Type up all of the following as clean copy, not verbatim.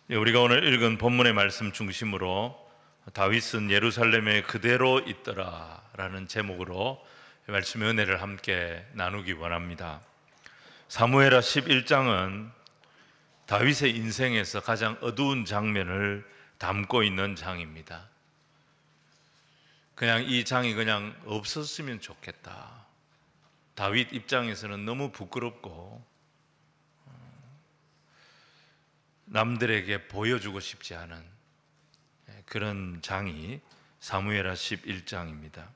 우리가 오늘 읽은 본문의 말씀 중심으로 다윗은 예루살렘에 그대로 있더라 라는 제목으로 말씀의 은혜를 함께 나누기 원합니다. 사무엘하 11장은 다윗의 인생에서 가장 어두운 장면을 담고 있는 장입니다. 그냥 이 장이 그냥 없었으면 좋겠다. 다윗 입장에서는 너무 부끄럽고 남들에게 보여주고 싶지 않은 그런 장이 사무엘하 11장입니다.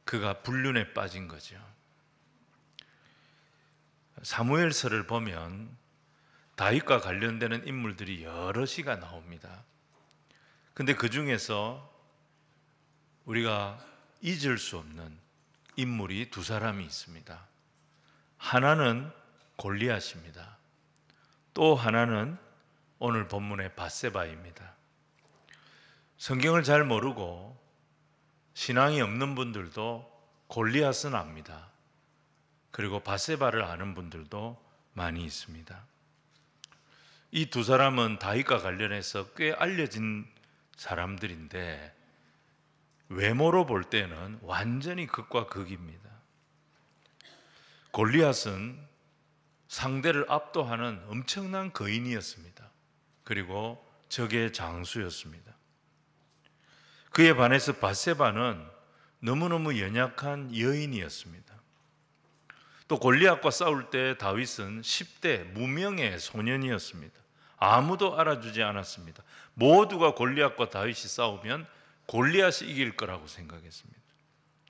그가 불륜에 빠진 거죠. 사무엘서를 보면 다윗과 관련되는 인물들이 여럿이가 나옵니다. 근데 그 중에서 우리가 잊을 수 없는 인물이 두 사람이 있습니다. 하나는 골리앗입니다. 또 하나는 오늘 본문의 밧세바입니다. 성경을 잘 모르고 신앙이 없는 분들도 골리앗은 압니다. 그리고 밧세바를 아는 분들도 많이 있습니다. 이 두 사람은 다윗과 관련해서 꽤 알려진 사람들인데 외모로 볼 때는 완전히 극과 극입니다. 골리앗은 상대를 압도하는 엄청난 거인이었습니다. 그리고 적의 장수였습니다. 그에 반해서 밧세바는 너무너무 연약한 여인이었습니다. 또 골리앗과 싸울 때 다윗은 10대 무명의 소년이었습니다. 아무도 알아주지 않았습니다. 모두가 골리앗과 다윗이 싸우면 골리앗이 이길 거라고 생각했습니다.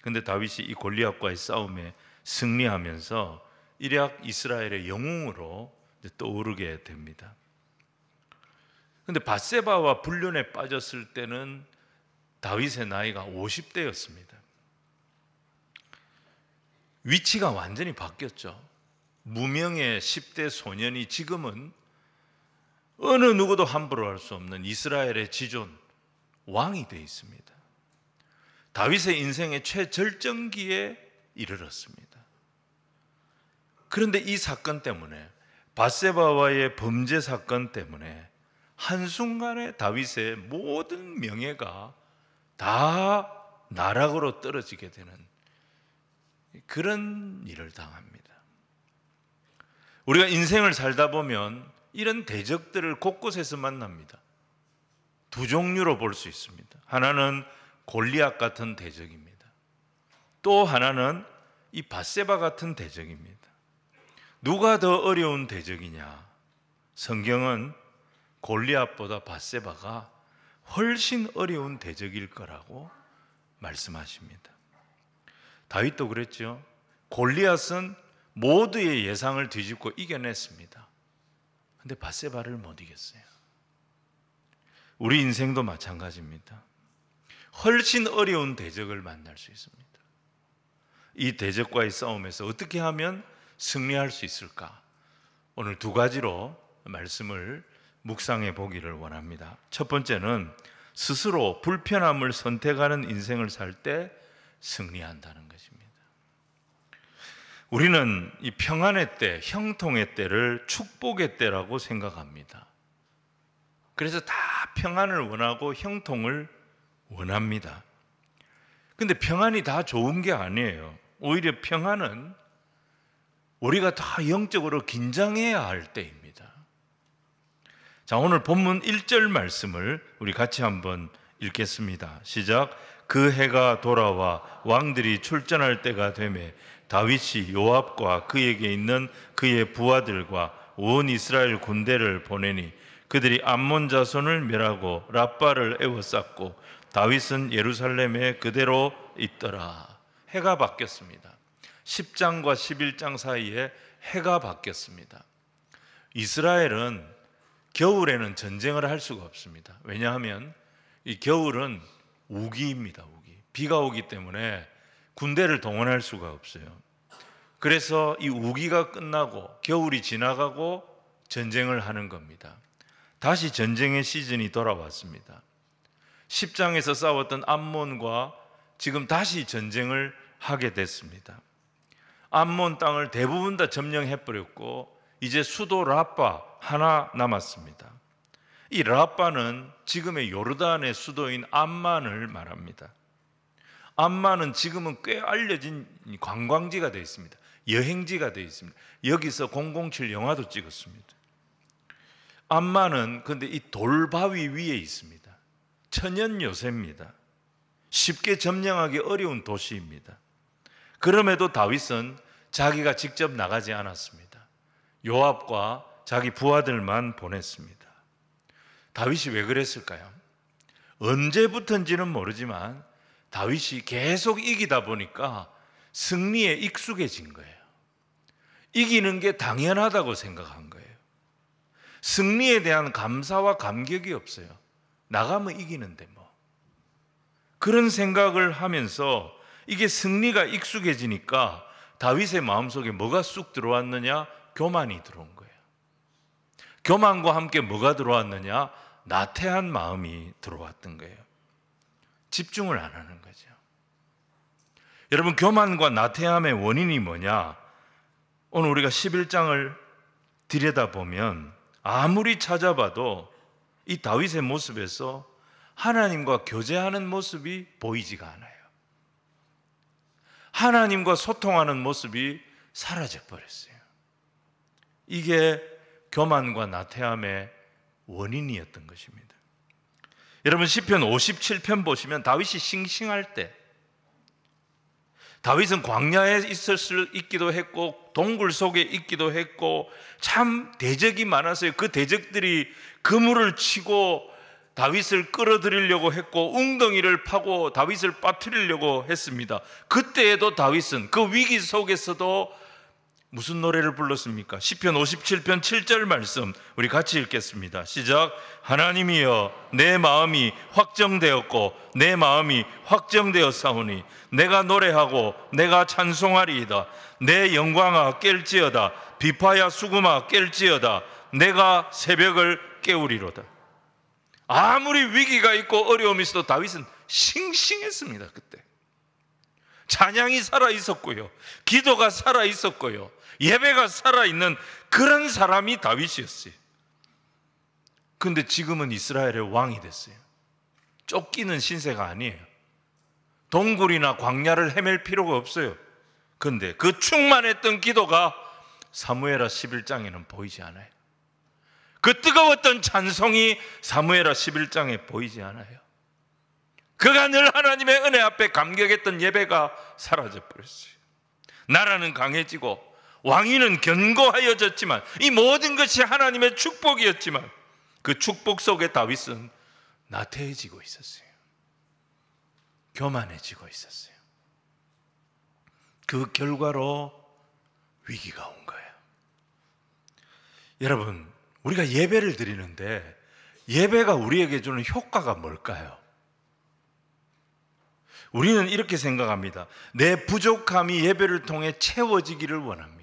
그런데 다윗이 이 골리앗과의 싸움에 승리하면서 일약 이스라엘의 영웅으로 떠오르게 됩니다. 그런데 밧세바와 불륜에 빠졌을 때는 다윗의 나이가 50대였습니다. 위치가 완전히 바뀌었죠. 무명의 10대 소년이 지금은 어느 누구도 함부로 할 수 없는 이스라엘의 지존 왕이 되어 있습니다. 다윗의 인생의 최절정기에 이르렀습니다. 그런데 이 사건 때문에, 밧세바와의 범죄 사건 때문에 한순간에 다윗의 모든 명예가 다 나락으로 떨어지게 되는 그런 일을 당합니다. 우리가 인생을 살다 보면 이런 대적들을 곳곳에서 만납니다. 두 종류로 볼 수 있습니다. 하나는 골리앗 같은 대적입니다. 또 하나는 이 밧세바 같은 대적입니다. 누가 더 어려운 대적이냐? 성경은 골리앗보다 밧세바가 훨씬 어려운 대적일 거라고 말씀하십니다. 다윗도 그랬죠. 골리앗은 모두의 예상을 뒤집고 이겨냈습니다. 그런데 밧세바를 못 이겼어요. 우리 인생도 마찬가지입니다. 훨씬 어려운 대적을 만날 수 있습니다. 이 대적과의 싸움에서 어떻게 하면 승리할 수 있을까? 오늘 두 가지로 말씀을 묵상해 보기를 원합니다. 첫 번째는 스스로 불편함을 선택하는 인생을 살 때 승리한다는 것입니다. 우리는 이 평안의 때, 형통의 때를 축복의 때라고 생각합니다. 그래서 다 평안을 원하고 형통을 원합니다. 근데 평안이 다 좋은 게 아니에요. 오히려 평안은 우리가 다 영적으로 긴장해야 할 때입니다. 자, 오늘 본문 1절 말씀을 우리 같이 한번 읽겠습니다. 시작. 그 해가 돌아와 왕들이 출전할 때가 되매 다윗이 요압과 그에게 있는 그의 부하들과 온 이스라엘 군대를 보내니 그들이 암몬 자손을 멸하고 랍바를 에워쌌고 다윗은 예루살렘에 그대로 있더라. 해가 바뀌었습니다. 10장과 11장 사이에 해가 바뀌었습니다. 이스라엘은 겨울에는 전쟁을 할 수가 없습니다. 왜냐하면 이 겨울은 우기입니다. 우기. 비가 오기 때문에 군대를 동원할 수가 없어요. 그래서 이 우기가 끝나고 겨울이 지나가고 전쟁을 하는 겁니다. 다시 전쟁의 시즌이 돌아왔습니다. 10장에서 싸웠던 암몬과 지금 다시 전쟁을 하게 됐습니다. 암몬 땅을 대부분 다 점령해버렸고 이제 수도 라빠 하나 남았습니다. 이 라빠는 지금의 요르단의 수도인 암만을 말합니다. 암만은 지금은 꽤 알려진 관광지가 되어 있습니다. 여행지가 되어 있습니다. 여기서 007 영화도 찍었습니다. 암만은 근데 이 돌바위 위에 있습니다. 천연 요새입니다. 쉽게 점령하기 어려운 도시입니다. 그럼에도 다윗은 자기가 직접 나가지 않았습니다. 요압과 자기 부하들만 보냈습니다. 다윗이 왜 그랬을까요? 언제부터인지는 모르지만 다윗이 계속 이기다 보니까 승리에 익숙해진 거예요. 이기는 게 당연하다고 생각한 거예요. 승리에 대한 감사와 감격이 없어요. 나가면 이기는데 뭐. 그런 생각을 하면서 이게 승리가 익숙해지니까 다윗의 마음속에 뭐가 쑥 들어왔느냐? 교만이 들어온 거예요. 교만과 함께 뭐가 들어왔느냐? 나태한 마음이 들어왔던 거예요. 집중을 안 하는 거죠. 여러분, 교만과 나태함의 원인이 뭐냐? 오늘 우리가 11장을 들여다보면 아무리 찾아봐도 이 다윗의 모습에서 하나님과 교제하는 모습이 보이지가 않아요. 하나님과 소통하는 모습이 사라져 버렸어요. 이게 교만과 나태함의 원인이었던 것입니다. 여러분, 시편 57편 보시면 다윗이 싱싱할 때, 다윗은 광야에 있기도 했고 동굴 속에 있기도 했고 참 대적이 많았어요. 그 대적들이 그물을 치고 다윗을 끌어들이려고 했고 웅덩이를 파고 다윗을 빠뜨리려고 했습니다. 그때에도 다윗은 그 위기 속에서도 무슨 노래를 불렀습니까? 시편 57편 7절 말씀 우리 같이 읽겠습니다. 시작. 하나님이여, 내 마음이 확정되었고 내 마음이 확정되었사오니 내가 노래하고 내가 찬송하리이다. 내 영광아 깰지어다. 비파야 수금아 깰지어다. 내가 새벽을 깨우리로다. 아무리 위기가 있고 어려움이 있어도 다윗은 싱싱했습니다. 그때 찬양이 살아있었고요, 기도가 살아있었고요, 예배가 살아있는 그런 사람이 다윗이었어요. 근데 지금은 이스라엘의 왕이 됐어요. 쫓기는 신세가 아니에요. 동굴이나 광야를 헤맬 필요가 없어요. 근데 그 충만했던 기도가 사무엘하 11장에는 보이지 않아요. 그 뜨거웠던 찬송이 사무엘하 11장에 보이지 않아요. 그가 늘 하나님의 은혜 앞에 감격했던 예배가 사라져 버렸어요. 나라는 강해지고 왕위는 견고하여졌지만 이 모든 것이 하나님의 축복이었지만 그 축복 속에 다윗은 나태해지고 있었어요. 교만해지고 있었어요. 그 결과로 위기가 온 거예요. 여러분, 우리가 예배를 드리는데 예배가 우리에게 주는 효과가 뭘까요? 우리는 이렇게 생각합니다. 내 부족함이 예배를 통해 채워지기를 원합니다.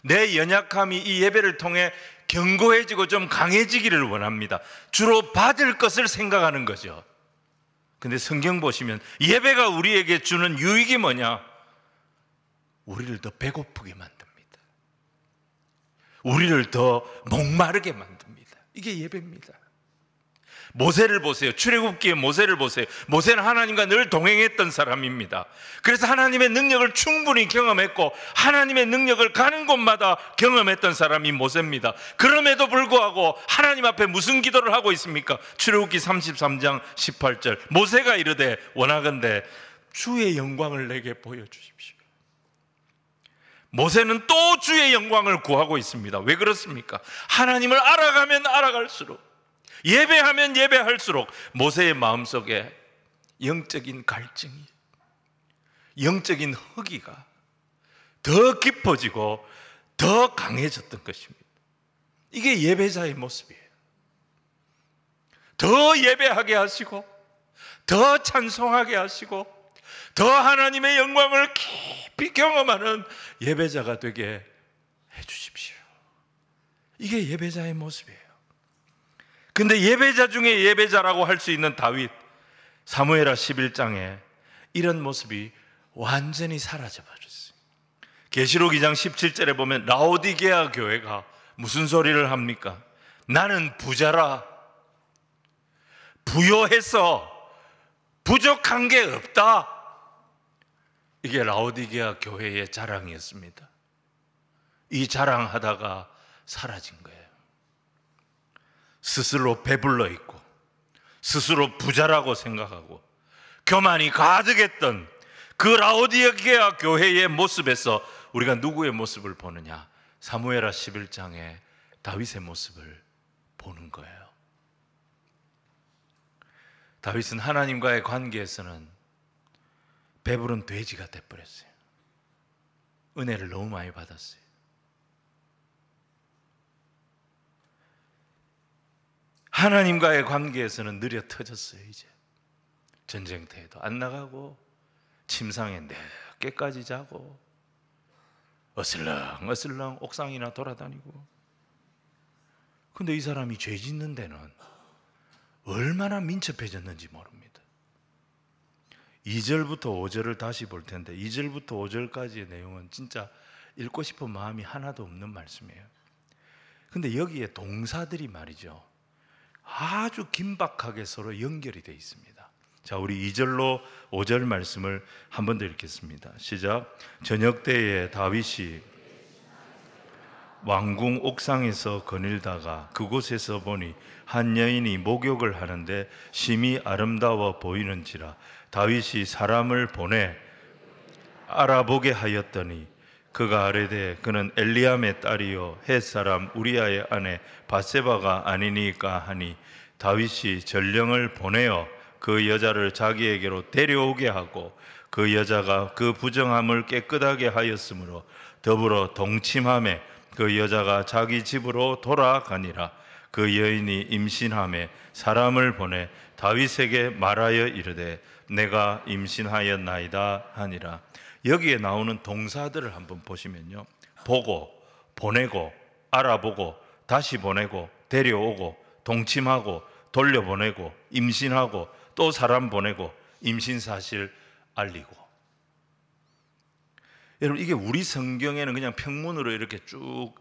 내 연약함이 이 예배를 통해 견고해지고 좀 강해지기를 원합니다. 주로 받을 것을 생각하는 거죠. 근데 성경 보시면 예배가 우리에게 주는 유익이 뭐냐? 우리를 더 배고프게 만듭니다. 우리를 더 목마르게 만듭니다. 이게 예배입니다. 모세를 보세요. 출애굽기의 모세를 보세요. 모세는 하나님과 늘 동행했던 사람입니다. 그래서 하나님의 능력을 충분히 경험했고 하나님의 능력을 가는 곳마다 경험했던 사람이 모세입니다. 그럼에도 불구하고 하나님 앞에 무슨 기도를 하고 있습니까? 출애굽기 33장 18절 모세가 이르되 원하건대 주의 영광을 내게 보여주십시오. 모세는 또 주의 영광을 구하고 있습니다. 왜 그렇습니까? 하나님을 알아가면 알아갈수록, 예배하면 예배할수록 모세의 마음속에 영적인 갈증이, 영적인 허기가 더 깊어지고 더 강해졌던 것입니다. 이게 예배자의 모습이에요. 더 예배하게 하시고 더 찬송하게 하시고 더 하나님의 영광을 깊이 경험하는 예배자가 되게 해주십시오. 이게 예배자의 모습이에요. 근데 예배자 중에 예배자라고 할 수 있는 다윗, 사무엘하 11장에 이런 모습이 완전히 사라져버렸어요. 계시록 2장 17절에 보면 라오디게아 교회가 무슨 소리를 합니까? 나는 부자라, 부요해서 부족한 게 없다. 이게 라오디게아 교회의 자랑이었습니다. 이 자랑하다가 사라진 거예요. 스스로 배불러 있고 스스로 부자라고 생각하고 교만이 가득했던 그 라오디게아 교회의 모습에서 우리가 누구의 모습을 보느냐? 사무엘하 11장에 다윗의 모습을 보는 거예요. 다윗은 하나님과의 관계에서는 배부른 돼지가 돼버렸어요. 은혜를 너무 많이 받았어요. 하나님과의 관계에서는 느려 터졌어요. 이제 전쟁터에도 안 나가고 침상에 늦게까지 자고 어슬렁어슬렁 옥상이나 돌아다니고. 근데 이 사람이 죄 짓는 데는 얼마나 민첩해졌는지 모릅니다. 2절부터 5절을 다시 볼 텐데 2절부터 5절까지의 내용은 진짜 읽고 싶은 마음이 하나도 없는 말씀이에요. 근데 여기에 동사들이 말이죠, 아주 긴박하게 서로 연결이 되어 있습니다. 자, 우리 2절로 5절 말씀을 한 번 더 읽겠습니다. 시작. 저녁 때에 다윗이 왕궁 옥상에서 거닐다가 그곳에서 보니 한 여인이 목욕을 하는데 심히 아름다워 보이는지라 다윗이 사람을 보내 알아보게 하였더니 그가 아뢰되 그는 엘리암의 딸이요 헷 사람 우리아의 아내 밧세바가 아니니까 하니 다윗이 전령을 보내어 그 여자를 자기에게로 데려오게 하고 그 여자가 그 부정함을 깨끗하게 하였으므로 더불어 동침함에 그 여자가 자기 집으로 돌아가니라. 그 여인이 임신함에 사람을 보내 다윗에게 말하여 이르되 내가 임신하였나이다 하니라. 여기에 나오는 동사들을 한번 보시면요, 보고, 보내고, 알아보고, 다시 보내고, 데려오고, 동침하고, 돌려보내고, 임신하고, 또 사람 보내고, 임신 사실 알리고. 여러분, 이게 우리 성경에는 그냥 평문으로 이렇게 쭉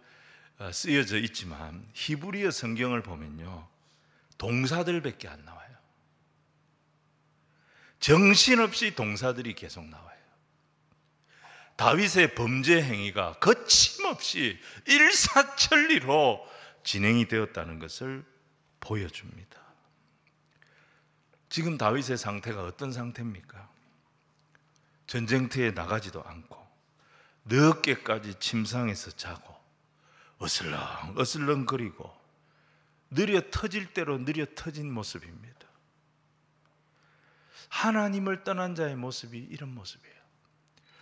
쓰여져 있지만 히브리어 성경을 보면요, 동사들밖에 안 나와요. 정신없이 동사들이 계속 나와요. 다윗의 범죄 행위가 거침없이 일사천리로 진행이 되었다는 것을 보여줍니다. 지금 다윗의 상태가 어떤 상태입니까? 전쟁터에 나가지도 않고 늦게까지 침상에서 자고 어슬렁어슬렁거리고 느려 터질 대로 느려 터진 모습입니다. 하나님을 떠난 자의 모습이 이런 모습이에요.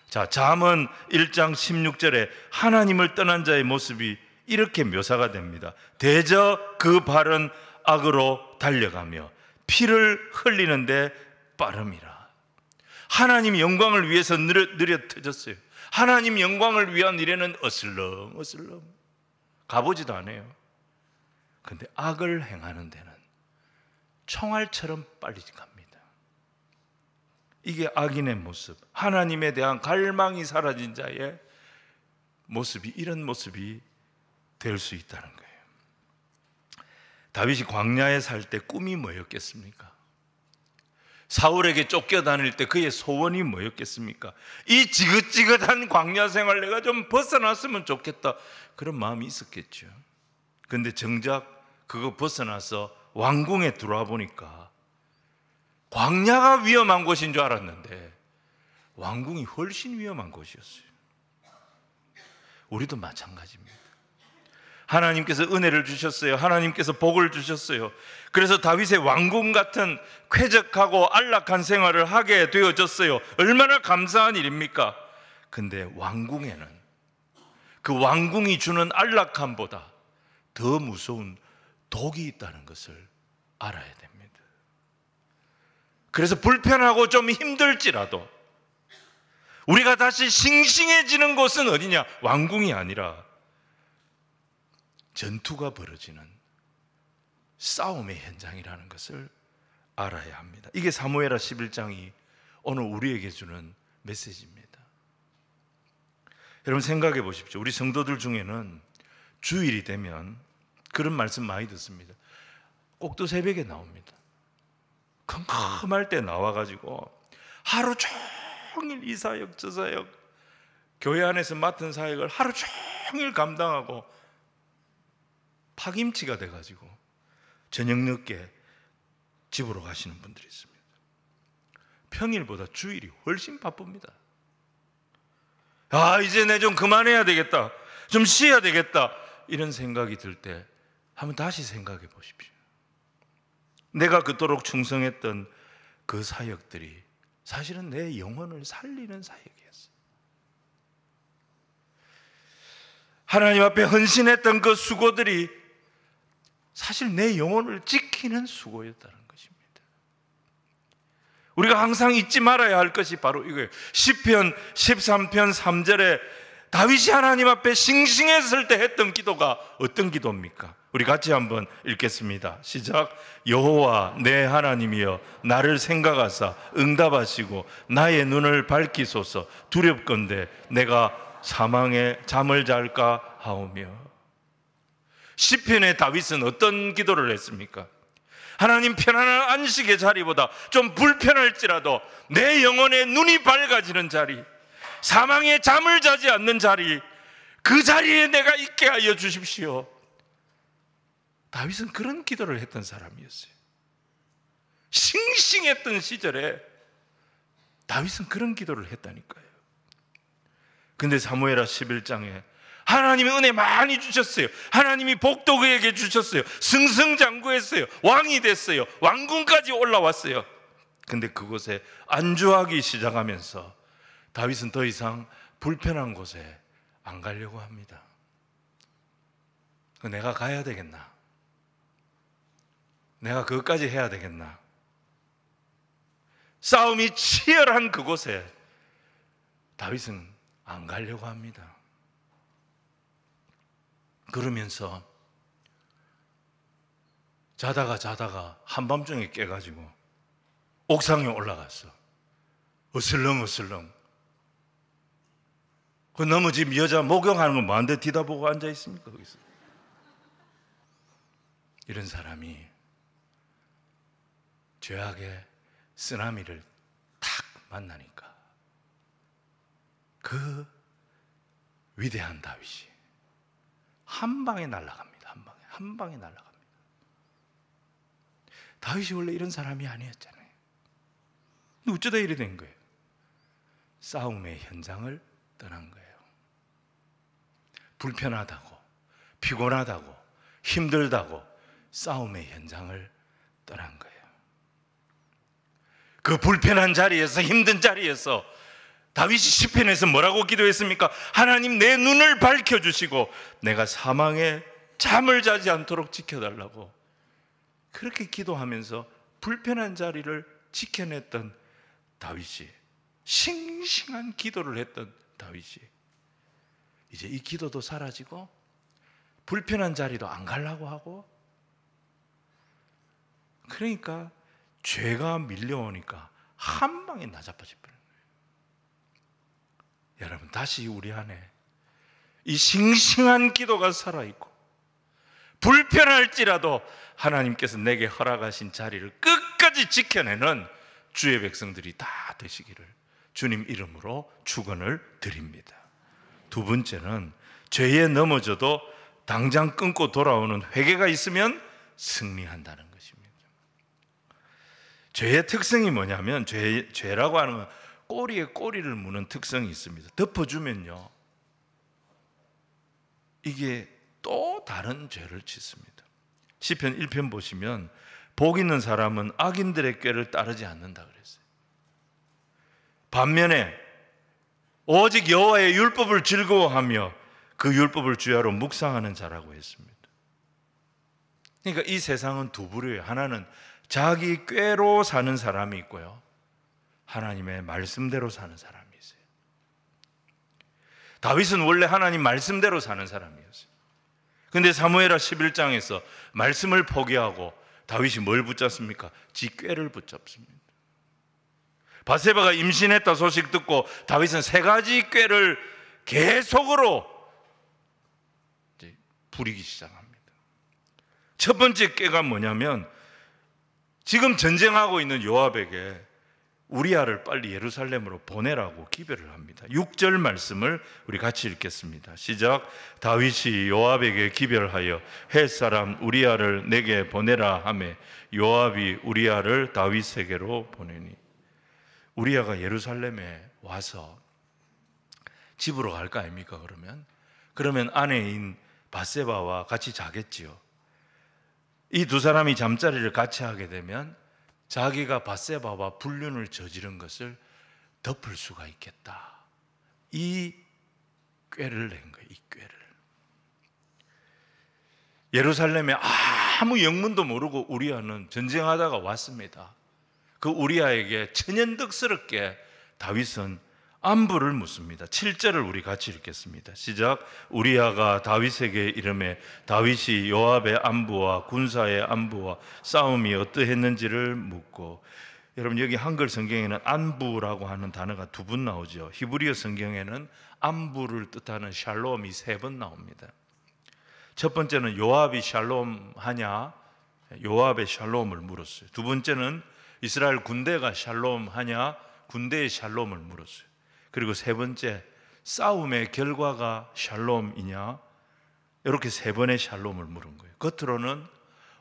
자, 잠언 1장 16절에 하나님을 떠난 자의 모습이 이렇게 묘사가 됩니다. 대저 그 발은 악으로 달려가며 피를 흘리는데 빠름이라. 하나님 영광을 위해서 느려 터졌어요. 하나님 영광을 위한 일에는 어슬렁어슬렁 가보지도 않아요. 그런데 악을 행하는 데는 총알처럼 빨리 갑니다. 이게 악인의 모습, 하나님에 대한 갈망이 사라진 자의 모습이 이런 모습이 될 수 있다는 거예요. 다윗이 광야에 살 때 꿈이 뭐였겠습니까? 사울에게 쫓겨다닐 때 그의 소원이 뭐였겠습니까? 이 지긋지긋한 광야 생활 내가 좀 벗어났으면 좋겠다, 그런 마음이 있었겠죠. 그런데 정작 그거 벗어나서 왕궁에 들어와 보니까 광야가 위험한 곳인 줄 알았는데 왕궁이 훨씬 위험한 곳이었어요. 우리도 마찬가지입니다. 하나님께서 은혜를 주셨어요. 하나님께서 복을 주셨어요. 그래서 다윗의 왕궁 같은 쾌적하고 안락한 생활을 하게 되어졌어요. 얼마나 감사한 일입니까? 근데 왕궁에는 그 왕궁이 주는 안락함보다 더 무서운 독이 있다는 것을 알아야 됩니다. 그래서 불편하고 좀 힘들지라도 우리가 다시 싱싱해지는 곳은 어디냐? 왕궁이 아니라 전투가 벌어지는 싸움의 현장이라는 것을 알아야 합니다. 이게 사무엘하 11장이 오늘 우리에게 주는 메시지입니다. 여러분 생각해 보십시오. 우리 성도들 중에는 주일이 되면 그런 말씀 많이 듣습니다. 꼭두 새벽에 나옵니다. 컴컴할 때 나와가지고 하루 종일 이 사역 저 사역, 교회 안에서 맡은 사역을 하루 종일 감당하고 파김치가 돼가지고 저녁 늦게 집으로 가시는 분들이 있습니다. 평일보다 주일이 훨씬 바쁩니다. 이제 내 좀 그만해야 되겠다, 좀 쉬어야 되겠다, 이런 생각이 들 때 한번 다시 생각해 보십시오. 내가 그토록 충성했던 그 사역들이 사실은 내 영혼을 살리는 사역이었어요. 하나님 앞에 헌신했던 그 수고들이 사실 내 영혼을 지키는 수고였다는 것입니다. 우리가 항상 잊지 말아야 할 것이 바로 이거예요. 시편 13편 3절에 다윗이 하나님 앞에 싱싱했을 때 했던 기도가 어떤 기도입니까? 우리 같이 한번 읽겠습니다. 시작. 여호와 내 하나님이여 나를 생각하사 응답하시고 나의 눈을 밝히소서. 두렵건대 내가 사망에 잠을 잘까 하오며. 시편의 다윗은 어떤 기도를 했습니까? 하나님, 편안한 안식의 자리보다 좀 불편할지라도 내 영혼의 눈이 밝아지는 자리, 사망에 잠을 자지 않는 자리, 그 자리에 내가 있게 하여 주십시오. 다윗은 그런 기도를 했던 사람이었어요. 싱싱했던 시절에 다윗은 그런 기도를 했다니까요. 근데 사무엘하 11장에 하나님이 은혜 많이 주셨어요. 하나님이 복도 그에게 주셨어요. 승승장구했어요. 왕이 됐어요. 왕궁까지 올라왔어요. 근데 그곳에 안주하기 시작하면서 다윗은 더 이상 불편한 곳에 안 가려고 합니다. 내가 가야 되겠나? 내가 그것까지 해야 되겠나? 싸움이 치열한 그곳에 다윗은 안 가려고 합니다. 그러면서 자다가 한밤중에 깨가지고 옥상에 올라갔어. 어슬렁어슬렁. 그 넘어진 여자 목욕하는 건 뭐한데 뒤다보고 앉아 있습니까? 거기서. 이런 사람이 죄악의 쓰나미를 탁 만나니까 그 위대한 다윗이 한 방에 날아갑니다. 한 방에 날아갑니다. 다윗이 원래 이런 사람이 아니었잖아요. 근데 어쩌다 이래 된 거예요? 싸움의 현장을 떠난 거예요. 불편하다고, 피곤하다고, 힘들다고 싸움의 현장을 떠난 거예요. 그 불편한 자리에서, 힘든 자리에서 다윗이 시편에서 뭐라고 기도했습니까? 하나님, 내 눈을 밝혀주시고 내가 사망에 잠을 자지 않도록 지켜달라고. 그렇게 기도하면서 불편한 자리를 지켜냈던 다윗이, 싱싱한 기도를 했던 다윗이 이제 이 기도도 사라지고 불편한 자리도 안 가려고 하고, 그러니까 죄가 밀려오니까 한 방에 나자빠져 버려요. 여러분, 다시 우리 안에 이 싱싱한 기도가 살아있고 불편할지라도 하나님께서 내게 허락하신 자리를 끝까지 지켜내는 주의 백성들이 다 되시기를 주님 이름으로 축원을 드립니다. 두 번째는 죄에 넘어져도 당장 끊고 돌아오는 회개가 있으면 승리한다는 것입니다. 죄의 특성이 뭐냐면, 죄라고 하는 건 꼬리에 꼬리를 무는 특성이 있습니다. 덮어주면요, 이게 또 다른 죄를 짓습니다. 시편 1편 보시면 복 있는 사람은 악인들의 꾀를 따르지 않는다 그랬어요. 반면에 오직 여호와의 율법을 즐거워하며 그 율법을 주야로 묵상하는 자라고 했습니다. 그러니까 이 세상은 두 부류예요. 하나는 자기 꾀로 사는 사람이 있고요, 하나님의 말씀대로 사는 사람이 있어요. 다윗은 원래 하나님 말씀대로 사는 사람이었어요. 그런데 사무엘하 11장에서 말씀을 포기하고 다윗이 뭘 붙잡습니까? 지 꾀를 붙잡습니다. 바세바가 임신했다 소식 듣고 다윗은 세 가지 꾀를 계속으로 부리기 시작합니다. 첫 번째 꾀가 뭐냐면, 지금 전쟁하고 있는 요압에게 우리아를 빨리 예루살렘으로 보내라고 기별을 합니다. 6절 말씀을 우리 같이 읽겠습니다. 시작. 다윗이 요압에게 기별하여 헷 사람 우리아를 내게 보내라 하매 요압이 우리아를 다윗에게로 보내니. 우리아가 예루살렘에 와서 집으로 갈 거 아닙니까? 그러면 아내인 밧세바와 같이 자겠지요. 이 두 사람이 잠자리를 같이 하게 되면 자기가 밧세바와 불륜을 저지른 것을 덮을 수가 있겠다. 이 꾀를 낸 거예요. 이 꾀를. 예루살렘에 아무 영문도 모르고 우리아는 전쟁하다가 왔습니다. 그 우리아에게 천연덕스럽게 다윗은 안부를 묻습니다. 7절을 우리 같이 읽겠습니다. 시작. 우리아가 다윗에게 이르매 다윗이 요압의 안부와 군사의 안부와 싸움이 어떠했는지를 묻고. 여러분, 여기 한글 성경에는 안부라고 하는 단어가 2번 나오죠. 히브리어 성경에는 안부를 뜻하는 샬롬이 3번 나옵니다. 첫 번째는 요압이 샬롬 하냐, 요압의 샬롬을 물었어요. 두 번째는 이스라엘 군대가 샬롬 하냐, 군대의 샬롬을 물었어요. 그리고 세 번째, 싸움의 결과가 샬롬이냐, 이렇게 3번의 샬롬을 물은 거예요. 겉으로는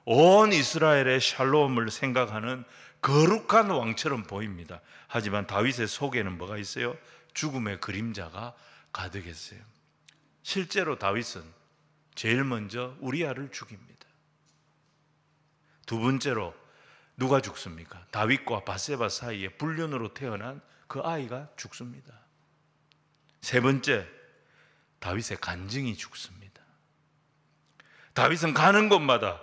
온 이스라엘의 샬롬을 생각하는 거룩한 왕처럼 보입니다. 하지만 다윗의 속에는 뭐가 있어요? 죽음의 그림자가 가득했어요. 실제로 다윗은 제일 먼저 우리아를 죽입니다. 두 번째로 누가 죽습니까? 다윗과 밧세바 사이에 불륜으로 태어난 그 아이가 죽습니다. 세 번째, 다윗의 간증이 죽습니다. 다윗은 가는 곳마다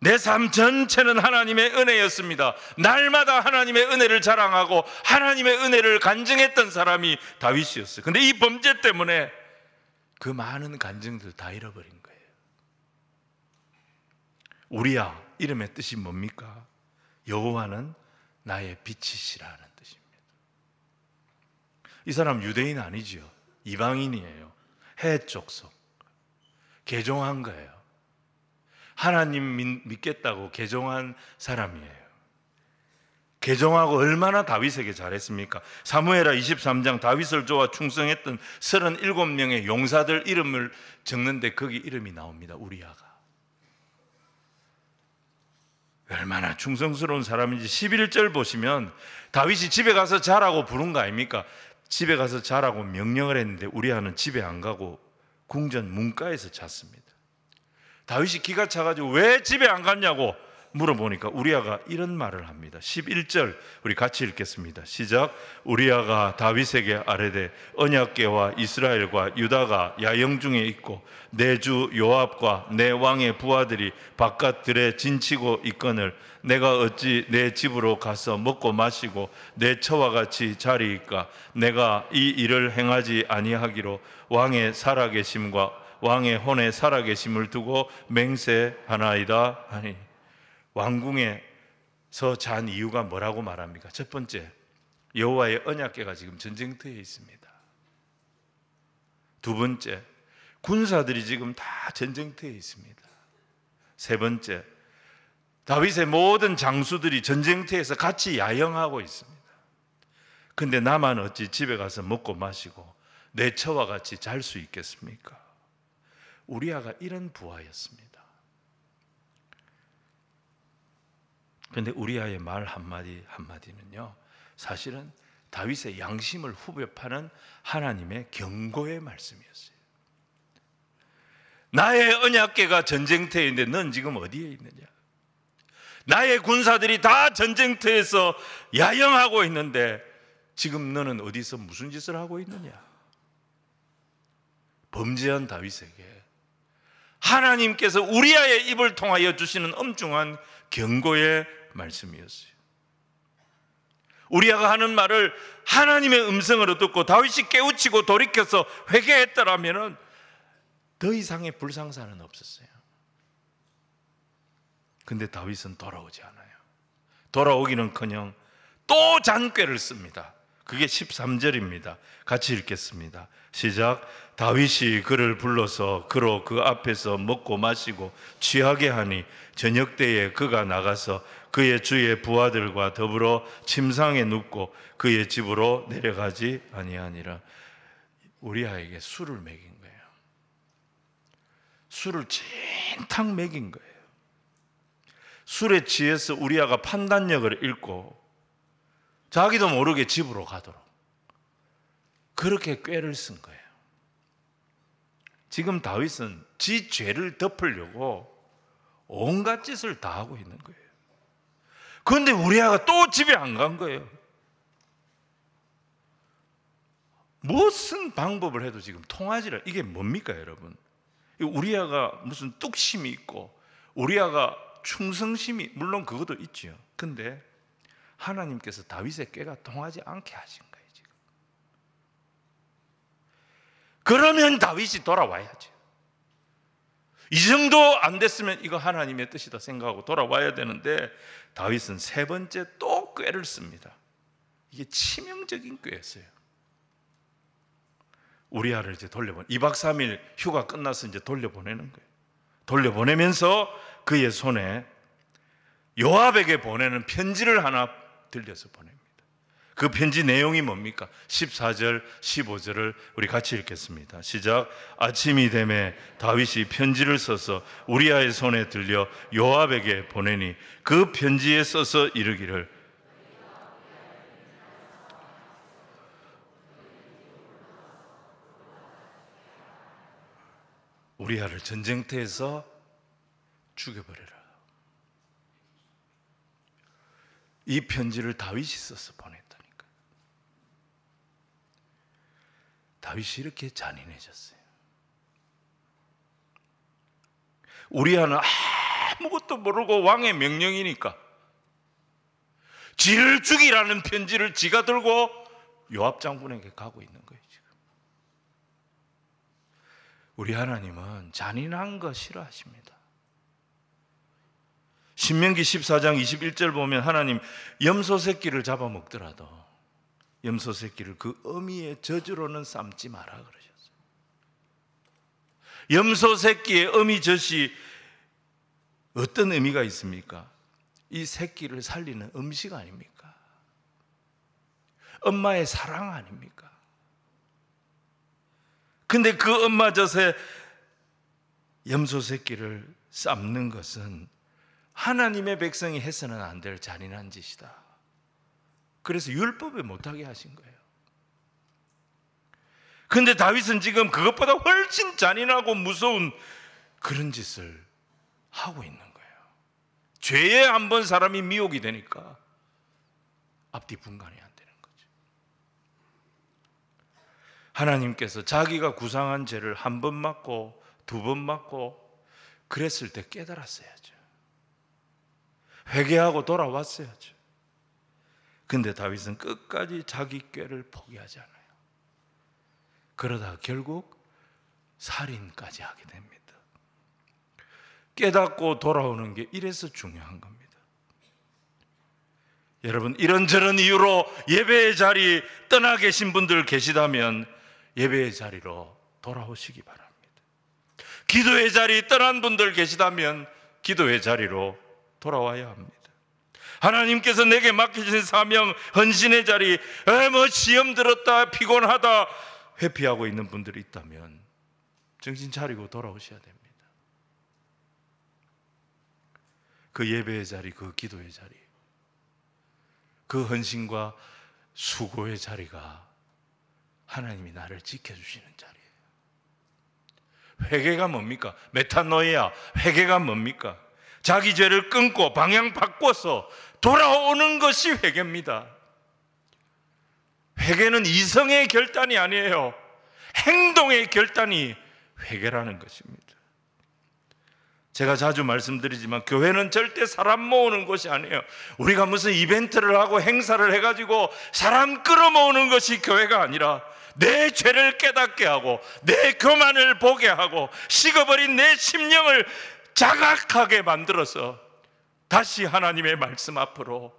내 삶 전체는 하나님의 은혜였습니다. 날마다 하나님의 은혜를 자랑하고 하나님의 은혜를 간증했던 사람이 다윗이었어요. 그런데 이 범죄 때문에 그 많은 간증들 다 잃어버린 거예요. 우리아, 이름의 뜻이 뭡니까? 여호와는 나의 빛이시라는 뜻입니다. 이 사람 유대인 아니지요. 이방인이에요. 헷 족속. 개종한 거예요. 하나님 믿겠다고 개종한 사람이에요. 개종하고 얼마나 다윗에게 잘했습니까? 사무엘하 23장 다윗을 좋아 충성했던 37명의 용사들 이름을 적는데 거기 이름이 나옵니다. 우리아가. 얼마나 충성스러운 사람인지 11절 보시면 다윗이 집에 가서 자라고 부른 거 아닙니까? 집에 가서 자라고 명령을 했는데 우리아는 집에 안 가고 궁전 문가에서 잤습니다. 다윗이 기가 차가지고 왜 집에 안 갔냐고 물어보니까 우리아가 이런 말을 합니다. 11절 우리 같이 읽겠습니다. 시작. 우리아가 다윗에게 아뢰되 언약궤와 이스라엘과 유다가 야영 중에 있고 내 주 요압과 내 왕의 부하들이 바깥들에 진치고 있거늘 내가 어찌 내 집으로 가서 먹고 마시고 내 처와 같이 자리이까? 내가 이 일을 행하지 아니하기로 왕의 살아계심과 왕의 혼의 살아계심을 두고 맹세하나이다 하니. 왕궁에서 잔 이유가 뭐라고 말합니까? 첫 번째, 여호와의 언약궤가 지금 전쟁터에 있습니다. 두 번째, 군사들이 지금 다 전쟁터에 있습니다. 세 번째, 다윗의 모든 장수들이 전쟁터에서 같이 야영하고 있습니다. 근데 나만 어찌 집에 가서 먹고 마시고 내 처와 같이 잘 수 있겠습니까? 우리아가 이런 부하였습니다. 그런데 우리아의 말 한마디는요, 사실은 다윗의 양심을 후벼 파는 하나님의 경고의 말씀이었어요. 나의 언약궤가 전쟁터에 있는데 넌 지금 어디에 있느냐? 나의 군사들이 다 전쟁터에서 야영하고 있는데 지금 너는 어디서 무슨 짓을 하고 있느냐? 범죄한 다윗에게 하나님께서 우리아의 입을 통하여 주시는 엄중한 경고의 말씀이었어요. 우리아가 하는 말을 하나님의 음성으로 듣고 다윗이 깨우치고 돌이켜서 회개했더라면 더 이상의 불상사는 없었어요. 근데 다윗은 돌아오지 않아요. 돌아오기는커녕 또 잔꾀를 씁니다. 그게 13절입니다. 같이 읽겠습니다. 시작. 다윗이 그를 불러서 그로 그 앞에서 먹고 마시고 취하게 하니 저녁 때에 그가 나가서 그의 주의 부하들과 더불어 침상에 눕고 그의 집으로 내려가지 아니하니라. 우리아에게 술을 먹인 거예요. 술을 진탕 먹인 거예요. 술에 취해서 우리아가 판단력을 잃고 자기도 모르게 집으로 가도록 그렇게 꾀를 쓴 거예요. 지금 다윗은 지 죄를 덮으려고 온갖 짓을 다 하고 있는 거예요. 그런데 우리아가 또 집에 안 간 거예요. 무슨 방법을 해도 지금 통하지를. 이게 뭡니까 여러분? 우리아가 무슨 뚝심이 있고 우리아가 충성심이, 물론 그것도 있지요. 근데 하나님께서 다윗의 꾀가 통하지 않게 하신 거예요 지금. 그러면 다윗이 돌아와야죠. 이 정도 안 됐으면 이거 하나님의 뜻이다 생각하고 돌아와야 되는데 다윗은 세 번째 또 꾀를 씁니다. 이게 치명적인 꾀였어요. 우리아를 이제 돌려보내, 2박 3일 휴가 끝나서 이제 돌려보내는 거예요. 돌려보내면서 그의 손에 요압에게 보내는 편지를 하나 들려서 보냅니다. 그 편지 내용이 뭡니까? 14절, 15절을 우리 같이 읽겠습니다. 시작. 아침이 되매 다윗이 편지를 써서 우리아의 손에 들려 요압에게 보내니 그 편지에 써서 이르기를 우리아를 전쟁터에서 죽여버려라. 이 편지를 다윗이 써서 보냈다니까. 다윗이 이렇게 잔인해졌어요. 우리아는 아무것도 모르고 왕의 명령이니까 지를 죽이라는 편지를 지가 들고 요압 장군에게 가고 있는 거예요 지금. 우리 하나님은 잔인한 거 싫어하십니다. 신명기 14장 21절 보면 하나님 염소 새끼를 잡아먹더라도 염소 새끼를 그 어미의 젖으로는 삶지 마라 그러셨어요. 염소 새끼의 어미 젖이 어떤 의미가 있습니까? 이 새끼를 살리는 음식 아닙니까? 엄마의 사랑 아닙니까? 근데 그 엄마 젖에 염소 새끼를 삶는 것은 하나님의 백성이 해서는 안 될 잔인한 짓이다. 그래서 율법에 못하게 하신 거예요. 근데 다윗은 지금 그것보다 훨씬 잔인하고 무서운 그런 짓을 하고 있는 거예요. 죄에 한번 사람이 미혹이 되니까 앞뒤 분간이 안 되는 거죠. 하나님께서 자기가 구상한 죄를 한 번 맞고 두 번 맞고 그랬을 때 깨달았어야죠. 회개하고 돌아왔어야죠. 근데 다윗은 끝까지 자기 꾀를 포기하지 않아요. 그러다 결국 살인까지 하게 됩니다. 깨닫고 돌아오는 게 이래서 중요한 겁니다. 여러분, 이런저런 이유로 예배의 자리 떠나 계신 분들 계시다면 예배의 자리로 돌아오시기 바랍니다. 기도의 자리 떠난 분들 계시다면 기도의 자리로 돌아와야 합니다. 하나님께서 내게 맡기신 사명, 헌신의 자리, 시험 들었다, 피곤하다 회피하고 있는 분들이 있다면 정신 차리고 돌아오셔야 됩니다. 그 예배의 자리, 그 기도의 자리, 그 헌신과 수고의 자리가 하나님이 나를 지켜주시는 자리예요. 회개가 뭡니까? 메타노이아, 회개가 뭡니까? 자기 죄를 끊고 방향 바꿔서 돌아오는 것이 회개입니다. 회개는 이성의 결단이 아니에요. 행동의 결단이 회개라는 것입니다. 제가 자주 말씀드리지만 교회는 절대 사람 모으는 곳이 아니에요. 우리가 무슨 이벤트를 하고 행사를 해가지고 사람 끌어모으는 것이 교회가 아니라 내 죄를 깨닫게 하고 내 교만을 보게 하고 식어버린 내 심령을 자각하게 만들어서 다시 하나님의 말씀 앞으로,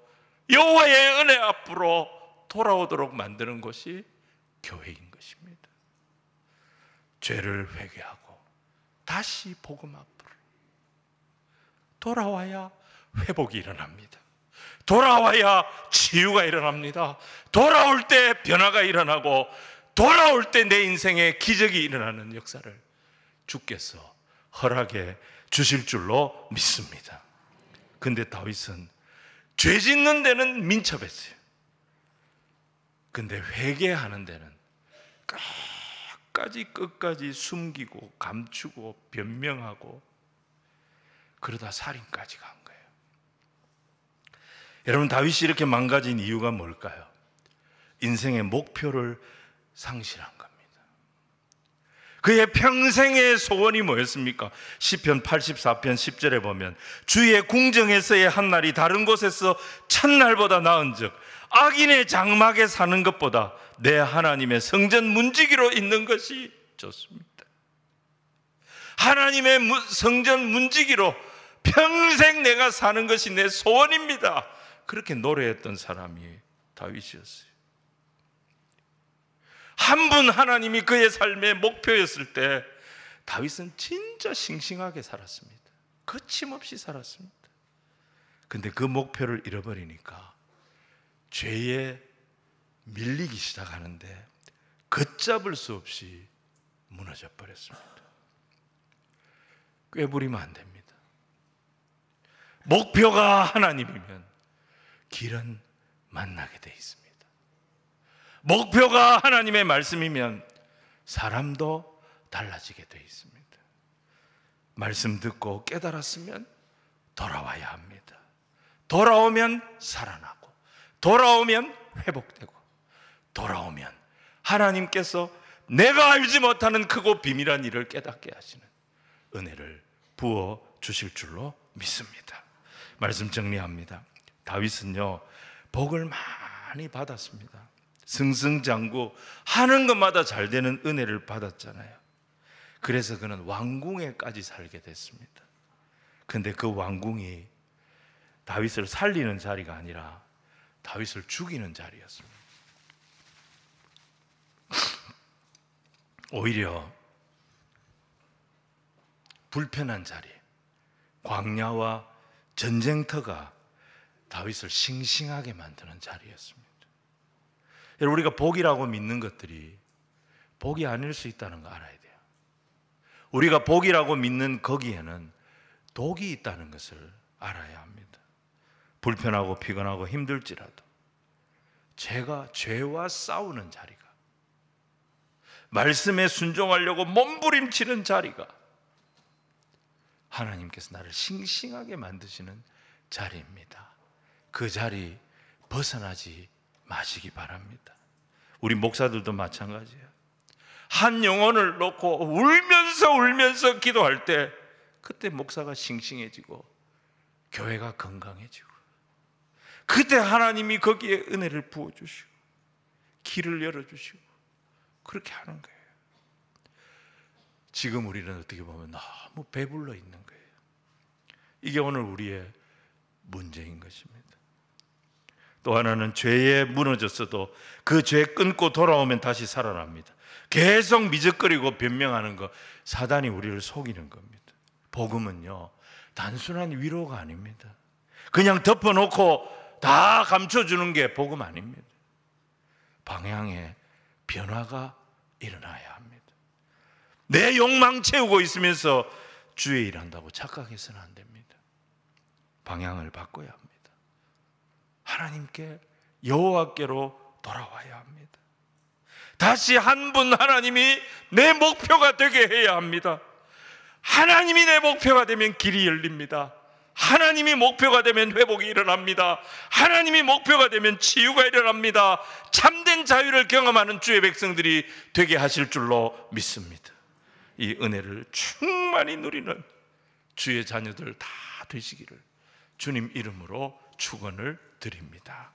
여호와의 은혜 앞으로 돌아오도록 만드는 것이 교회인 것입니다. 죄를 회개하고 다시 복음 앞으로 돌아와야 회복이 일어납니다. 돌아와야 치유가 일어납니다. 돌아올 때 변화가 일어나고 돌아올 때 내 인생에 기적이 일어나는 역사를 주께서 허락해 주실 줄로 믿습니다. 근데 다윗은 죄 짓는 데는 민첩했어요. 근데 회개하는 데는 끝까지 숨기고 감추고 변명하고 그러다 살인까지 간 거예요. 여러분, 다윗이 이렇게 망가진 이유가 뭘까요? 인생의 목표를 상실한 겁니다. 그의 평생의 소원이 뭐였습니까? 시편 84편 10절에 보면 주의 궁정에서의 한 날이 다른 곳에서 첫날보다 나은즉 악인의 장막에 사는 것보다 내 하나님의 성전 문지기로 있는 것이 좋습니다. 하나님의 성전 문지기로 평생 내가 사는 것이 내 소원입니다. 그렇게 노래했던 사람이 다윗이었어요. 한 분 하나님이 그의 삶의 목표였을 때 다윗은 진짜 싱싱하게 살았습니다. 거침없이 살았습니다. 근데 그 목표를 잃어버리니까 죄에 밀리기 시작하는데 걷잡을 수 없이 무너져 버렸습니다. 꾀부리면 안 됩니다. 목표가 하나님이면 길은 만나게 돼 있습니다. 목표가 하나님의 말씀이면 사람도 달라지게 돼 있습니다. 말씀 듣고 깨달았으면 돌아와야 합니다. 돌아오면 살아나고, 돌아오면 회복되고, 돌아오면 하나님께서 내가 알지 못하는 크고 비밀한 일을 깨닫게 하시는 은혜를 부어 주실 줄로 믿습니다. 말씀 정리합니다. 다윗은요, 복을 많이 받았습니다. 승승장구 하는 것마다 잘 되는 은혜를 받았잖아요. 그래서 그는 왕궁에까지 살게 됐습니다. 근데 그 왕궁이 다윗을 살리는 자리가 아니라 다윗을 죽이는 자리였습니다. 오히려 불편한 자리, 광야와 전쟁터가 다윗을 싱싱하게 만드는 자리였습니다. 여러분, 우리가 복이라고 믿는 것들이 복이 아닐 수 있다는 거 알아야 돼요. 우리가 복이라고 믿는 거기에는 독이 있다는 것을 알아야 합니다. 불편하고 피곤하고 힘들지라도 죄와 싸우는 자리가, 말씀에 순종하려고 몸부림치는 자리가 하나님께서 나를 싱싱하게 만드시는 자리입니다. 그 자리 벗어나지 마시기 바랍니다. 우리 목사들도 마찬가지예요. 한 영혼을 놓고 울면서 기도할 때 그때 목사가 싱싱해지고 교회가 건강해지고 그때 하나님이 거기에 은혜를 부어주시고 길을 열어주시고 그렇게 하는 거예요. 지금 우리는 어떻게 보면 너무 배불러 있는 거예요. 이게 오늘 우리의 문제인 것입니다. 또 하나는 죄에 무너졌어도 그 죄 끊고 돌아오면 다시 살아납니다. 계속 미적거리고 변명하는 거, 사단이 우리를 속이는 겁니다. 복음은요, 단순한 위로가 아닙니다. 그냥 덮어놓고 다 감춰주는 게 복음 아닙니다. 방향에 변화가 일어나야 합니다. 내 욕망 채우고 있으면서 주의 일한다고 착각해서는 안 됩니다. 방향을 바꿔야 합니다. 하나님께, 여호와께로 돌아와야 합니다. 다시 한 분 하나님이 내 목표가 되게 해야 합니다. 하나님이 내 목표가 되면 길이 열립니다. 하나님이 목표가 되면 회복이 일어납니다. 하나님이 목표가 되면 치유가 일어납니다. 참된 자유를 경험하는 주의 백성들이 되게 하실 줄로 믿습니다. 이 은혜를 충만히 누리는 주의 자녀들 다 되시기를 주님 이름으로 축원을 드립니다.